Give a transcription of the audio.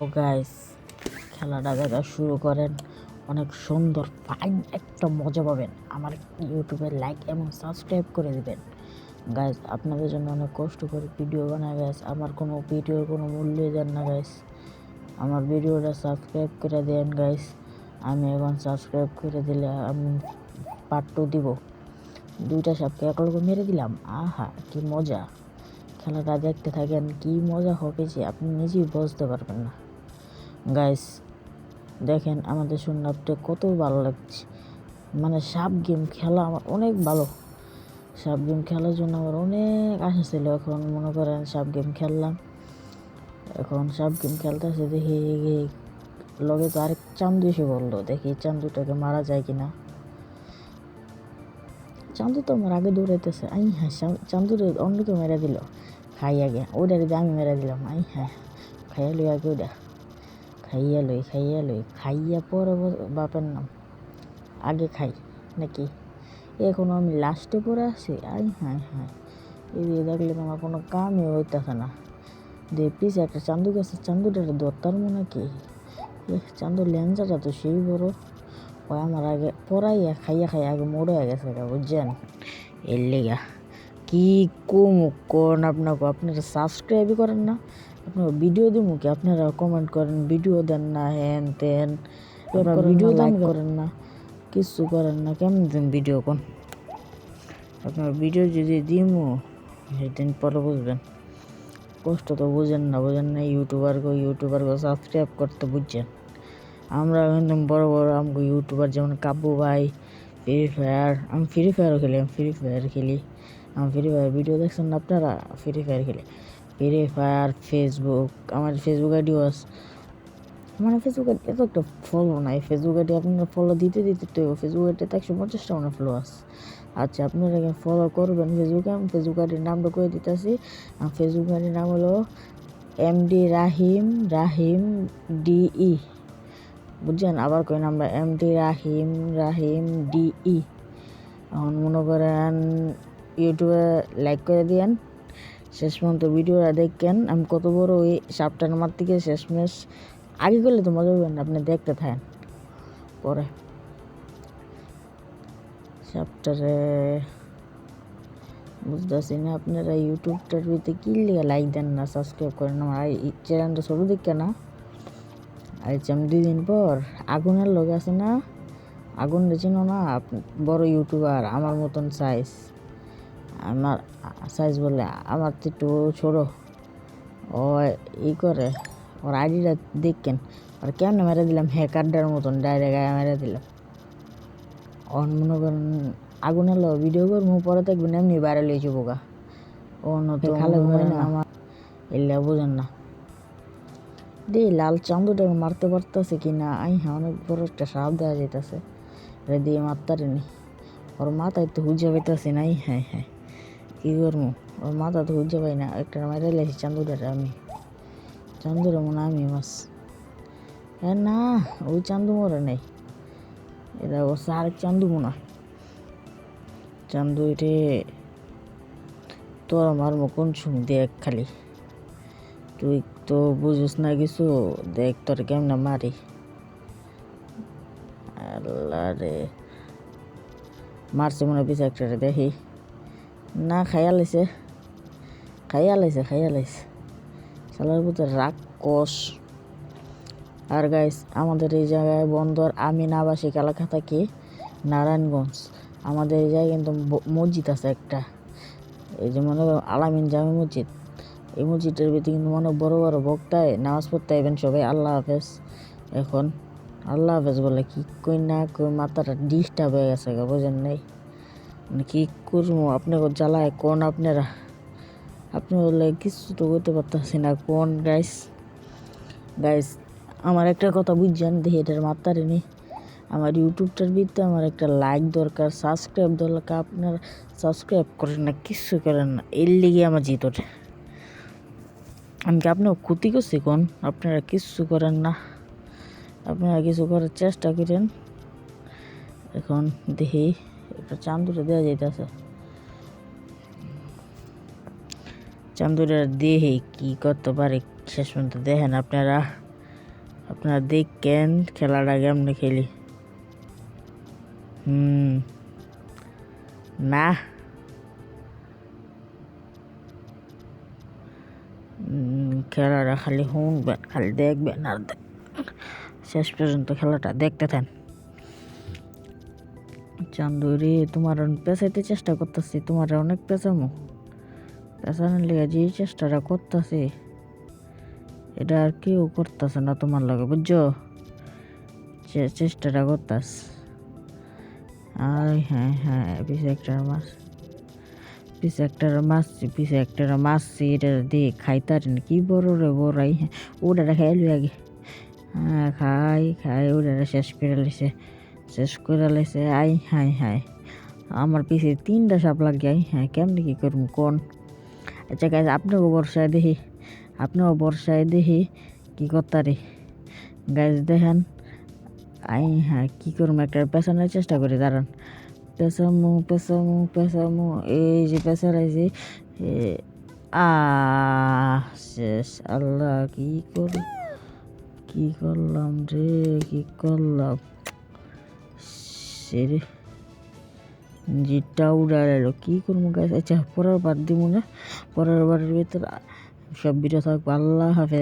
তো গাইস, খেলাটা দেখা শুরু করেন। অনেক সুন্দর ফাইন একটা মজা পাবেন। আমার ইউটিউবে লাইক এবং সাবস্ক্রাইব করে দিবেন গাইস। আপনাদের জন্য অনেক কষ্ট করে ভিডিও বানায় গাইস। আমার কোনো ভিডিওর কোনো মূল্যই দেন না গাইস। আমার ভিডিওটা সাবস্ক্রাইব করে দেন গাইস। আমি এখন সাবস্ক্রাইব করে দিলে আমি পার্ট 2 দিব। দুইটা সাপকে একলগে মেরে দিলাম। আহা কি মজা! খেলাটা দেখতে থাকেন, কি মজা হবে যে আপনি নিজেই বুঝতে পারবেন না গাইস। দেখেন আমাদের সুনাপটা কত ভালো লাগছে। মানে সাপ গেম খেলা আমার অনেক ভালো। সাপ গেম খেলার জন্য আমার অনেক আশা ছিল। এখন মনে করেন সাপ গেম খেললাম। এখন সাপ গেম খেলতেছে দেখি লগে তো আরেক চান্দু এসে বললো, দেখি চান্দুটাকে মারা যায় কিনা। চান্দু তো আমার আগে দৌড়াইতেছে। আই হ্যাঁ, চান্দুরে অন্য কেউ মেরে দিল। খাই আগে ওইটার আমি মেরে দিলাম। আই হ্যাঁ, খাইয়া লই আগে ওইটা। খাইয়া লই খাইয়া পরে বাপের নাম আগে খাই নাকি। এখনো আমি লাস্টে পড়ে আছি। আই হ্যাঁ হ্যাঁ, এদিকে দেখলে তো আমার কোনো কামই হইতেছে না। দিয়ে পিছে একটা চান্দু গেছে, চান্দুটার দত্তার মনে কি চান্দুর লেন্সাটা তো সেই বড়। ওই আমার আগে পড়াইয়া খাইয়া আগে মোড় হয়ে গেছে বুঝছেন। এর লেগা কি কোন আপনারা সাবস্ক্রাইবই করেন না। আপনারা ভিডিও দিব কি, আপনারা কমেন্ট করেন, ভিডিও দেন না, হ্যান তেন ভিডিও লাইক করেন না, কিছু করেন না। কেমন দেন ভিডিও কোন? আপনার ভিডিও যদি দিমু সেদিন পরে বুঝবেন। কষ্ট তো বুঝেন না ইউটিউবার গো সাবস্ক্রাইব করতে বুঝছেন। আমরা কিন্তু বড় আমাকে ইউটিউবার যেমন কাব্বু ভাই, ফ্রি ফায়ার। আমি ফ্রি ফায়ার খেলি। আমি ফ্রি ফায়ার ভিডিও দেখছেন না আপনারা? ফ্রি ফায়ার খেলি। ফ্রি ফায়ার, ফেসবুক, আমার ফেসবুক আইডিও আছে। মানে ফেসবুক আইডি এত একটা ফলো নাই। ফেসবুক আইডি আপনারা ফলো দিতে তো ফেসবুক আইডিতে 150টা মনে ফলো আছে। আচ্ছা, আপনারা ফলো করবেন ফেসবুকে। আমি ফেসবুক আইডির নামটা করে দিতেছি। আমার ফেসবুক আইডির নাম হলো এমডি রাহিম ডিই, বুঝছেন? আবার কই আমরা এমডি রাহিম ডিই। এখন মনে করেন ইউটিউবে লাইক করে দিয়েন, শেষ পর্যন্ত ভিডিওটা দেখেন। আমি কত বড় ওই সাপটার মার থেকে শেষ মেশ আগে করলে তো মজা পাবেন। আপনি দেখতে থাকেন পরে সাপটারে বুঝতেছি না। আপনারা ইউটিউবটার ভিতরে কি লিগে লাইক দেন না, সাবস্ক্রাইব করেন না? আমার চ্যানেলটা ছোটো দেখে না। আচ্ছা, আমি 2 দিন পর আগুনের লোক আছে না, আগুন চিনো না? বড় ইউটিউবার আমার মতন সাইজ, আমার সাইজ বলে আমার তো একটু ছোটো। ও ই করে ওর আইডিটা দেখেন। আর কেমনে মেরে দিলাম হ্যাকারটার মতন, ডাইরেক্ট মেরে দিলাম। ওর মনে করেন আগুনের লোক ভিডিও করবো, পরে দেখবেন এমনি বাইরে লিয়ে যাবো গা। ও নতুন খালে ঘুমাই না আমার, এলে বুঝেন না। দে লাল চান্দুটাকে মারতে পারতেছে কি না। আই হ্যাঁ, অনেক বড় একটা সাপ দেওয়া যেতেছে। রে দিয়ে মারতারিনি। ওর মাথায় তো হুজা পাইতেছি নাই। হ্যাঁ হ্যাঁ, কী করবো? ওর মাথা তো হুজা পাই না। একটা মেরে লেছি চান্দুটারে আমি। চান্দুরে মনে আমি মাছ। হ্যাঁ না, ওই চান্দু মরে নেই। এটা ও আরেক চান্দু মনে হয়। চান্দু এটে তোর মারমো কোন সময় দেখ খালি। তুই তো বুঝিস না কিছু, দেখ তোর কেমন মারি। আল্লাহ রে, মারছে মনে পিছে একটা দেখি না। খাইয়া লাইছে। শালার ভিতরে রাক্ষস। আর গাইস, আমাদের এই জায়গায় বন্দর, আমি আবাসিক এলাকা থাকি নারায়ণগঞ্জ। আমাদের এই জায়গায় কিন্তু মসজিদ আছে একটা, এই যে মনে করো আলামিন জামে মসজিদ। এই মসজিদের ভিতরে কিন্তু অনেক বড় বড় বক্তায় নামাজ পড়তে আইবেন সবাই। আল্লাহ হাফেজ। এখন আল্লাহ হাফেজ বলে কি কই না কই, মাথাটা ডিস্টার্ব হয়ে গেছে বুঝেন নাই। মানে কি করবো আপনাকে জ্বালায় কোন আপনারা, আপনি বললে কিছু তো করতে পারতেছি না কোন। গাইস আমার একটা কথা বুঝছেন, দেখি এটার মাত্রারে নি। আমার ইউটিউবটার ভিতরে আমার একটা লাইক দরকার, সাবস্ক্রাইব দরকার। আপনারা সাবস্ক্রাইব করেন না, কিছু করেন না, এর লিগে আমার জিত ওঠে। আমি কি আপনার ক্ষতি করছি কোন? আপনারা কিছু করেন না, আপনারা কিছু করার চেষ্টা করেন। এখন দেখি একটা চান্দুটা দেওয়া যাইতেছে। চান্দুটা দেখি কি করতে পারে, শেষ পর্যন্ত দেখেন আপনারা। আপনারা দেখেন খেলাটা কেমনে খেলি। না খেলাটা খালি শুনবেন, খালি দেখবেন আর শেষ পর্যন্ত খেলাটা দেখতে থাকেন। চান্দুরি তোমার পেঁচাইতে চেষ্টা করতেছি, তোমার অনেক পেঁচানোর লেগে যে চেষ্টাটা করতেছি এটা আর কেউ করতেছে না তোমার লাগে, বুঝছো? চেষ্টাটা করতাস। আর হ্যাঁ পিছে একটা মাছছি এটা দিয়ে খাইতার কি বড় রে বড়াই। ওটা খাই লই আগে। হ্যাঁ খাই ওটা শেষ করে লাইছে। হাই আমার পিছে 3টা সাপ লাগে। কেমনি কি করবো কোন? আচ্ছা গাইজ আপনাকেও বর্ষায় দেখি কি করতারি গাইজ দেখেন। কি করবো একটা পেছানোর চেষ্টা করি, দাঁড়ান। পেছামু এই যে পেছালাইছি। শেষ। আল্লাহ কি করলাম সেরে জিটা উড়াইলো, কি করবো গাছ। আচ্ছা পরের বার দিব না, পরের বারের ভিতরে সব ভিডিও থাকবো। আল্লাহ হাফেজ।